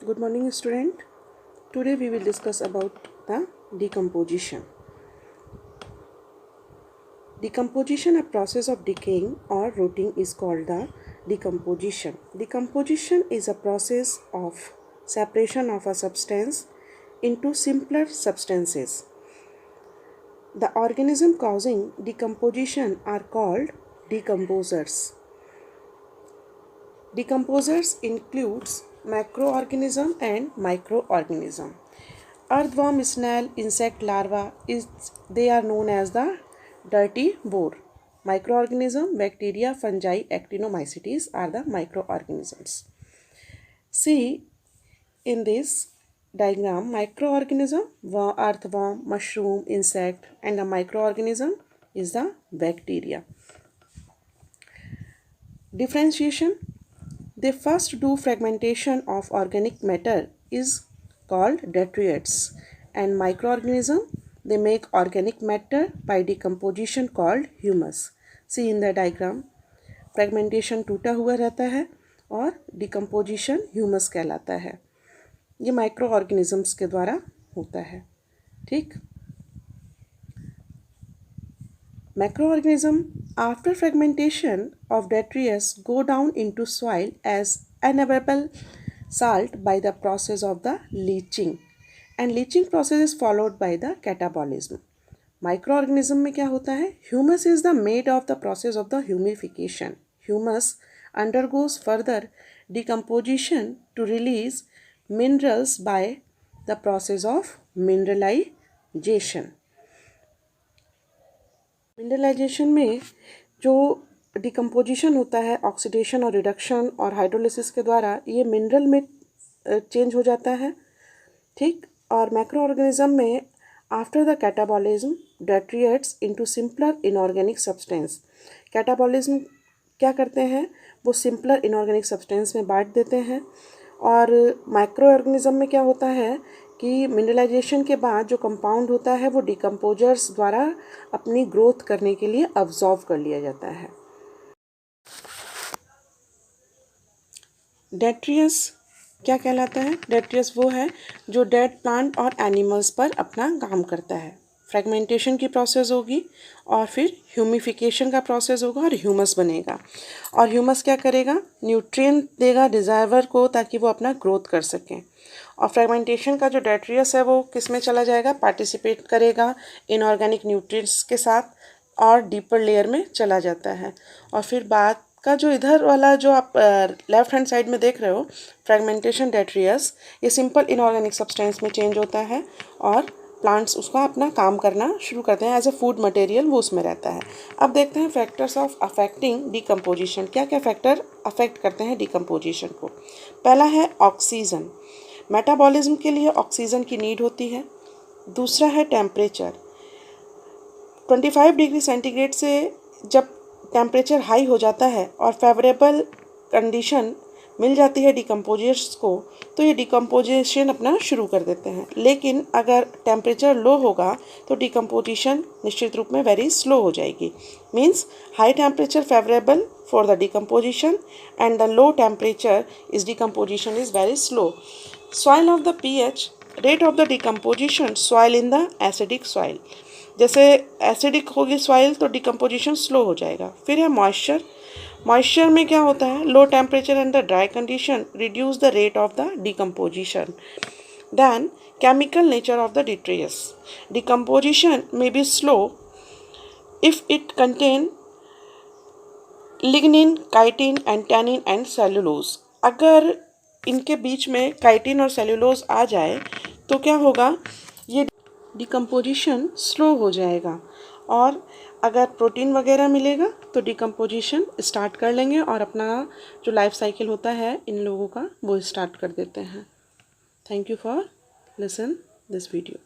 Good morning, student. Today we will discuss about the decomposition. Decomposition, a process of decaying or rotting, is called the decomposition. Decomposition is a process of separation of a substance into simpler substances. The organism causing decomposition are called decomposers. Decomposers includes macroorganism and microorganism. Earthworm, snail, insect larva they are known as the dirty bore. Microorganism, bacteria, fungi, actinomycetes are the microorganisms. See in this diagram, microorganism, earthworm, mushroom, insect, and the microorganism is the bacteria. Differentiation. They first do fragmentation of organic matter is called detritus, and microorganism they make organic matter by decomposition called humus. See in the diagram, fragmentation टूटा हुआ रहता है और decomposition humus कहलाता है. ये microorganisms के द्वारा होता है. ठीक. Macroorganism after fragmentation of detritus go down into soil as unavailable salt by the process of the leaching, and leaching process is followed by the catabolism. Microorganism में क्या होता है? Humus is the made of the process of the humification. Humus undergoes further decomposition to release minerals by the process of mineralization. Mineralisation में जो decomposition होता है oxidation और reduction और हाइड्रोलिसिस के द्वारा ये मिनरल में चेंज हो जाता है. ठीक. और मैक्रोऑर्गेनिज्म में after the catabolism detritus into simpler inorganic substance. Catabolism क्या करते हैं? वो सिंपलर इनऑर्गेनिक सब्सटेंस में बांट देते हैं. और माइक्रोऑर्गेनिज्म में क्या होता है कि मिनरलाइजेशन के बाद जो कंपाउंड होता है वो डिकम्पोजर्स द्वारा अपनी ग्रोथ करने के लिए अब्जॉर्व कर लिया जाता है. डेट्रियस क्या कहलाता है? डेट्रियस वो है जो डेड प्लांट और एनिमल्स पर अपना काम करता है. फ्रेगमेंटेशन की प्रोसेस होगी और फिर ह्यूमिफिकेशन का प्रोसेस होगा और ह्यूमस बनेगा. और ह्यूमस क्या करेगा? न्यूट्रिएंट देगा डिज़र्वर को ताकि वो अपना ग्रोथ कर सकें. और फ्रेगमेंटेशन का जो डेट्रियस है वो किस में चला जाएगा? पार्टिसिपेट करेगा इनऑर्गेनिक न्यूट्रिएंट्स के साथ और डीपर लेयर में चला जाता है. और फिर बाद का जो इधर वाला जो आप लेफ्ट हैंड साइड में देख रहे हो फ्रेगमेंटेशन डेट्रियस, ये सिंपल इनऑर्गेनिक सब्सटेंस में चेंज होता है और प्लांट्स उसका अपना काम करना शुरू करते हैं. एज अ फूड मटेरियल वो उसमें रहता है. अब देखते हैं फैक्टर्स ऑफ अफेक्टिंग डिकम्पोजिशन. क्या क्या फैक्टर अफेक्ट करते हैं डिकम्पोजिशन को? पहला है ऑक्सीजन. मेटाबॉलिज्म के लिए ऑक्सीजन की नीड होती है. दूसरा है टेम्परेचर. 25 डिग्री सेंटीग्रेड से जब टेम्परेचर हाई हो जाता है और फेवरेबल कंडीशन मिल जाती है डिकम्पोजर्स को तो ये डिकम्पोजिशन अपना शुरू कर देते हैं. लेकिन अगर टेम्परेचर लो होगा तो डिकम्पोजिशन निश्चित रूप में वेरी स्लो हो जाएगी. Means high temperature favourable for the decomposition and the low temperature is decomposition is very slow. Soil of the pH, rate of the decomposition, soil in the acidic soil. जैसे acidic होगी soil तो decomposition slow हो जाएगा. फिर है moisture. Moisture में क्या होता है? Low temperature and the dry condition reduce the rate of the decomposition. Then chemical nature of the detritus. Decomposition may be slow if it contain lignin, chitin and tannin and cellulose. अगर इनके बीच में chitin और cellulose आ जाए तो क्या होगा? ये decomposition slow हो जाएगा. और अगर प्रोटीन वगैरह मिलेगा तो डिकम्पोजिशन स्टार्ट कर लेंगे और अपना जो लाइफ साइकिल होता है इन लोगों का वो स्टार्ट कर देते हैं. Thank you for listen this video.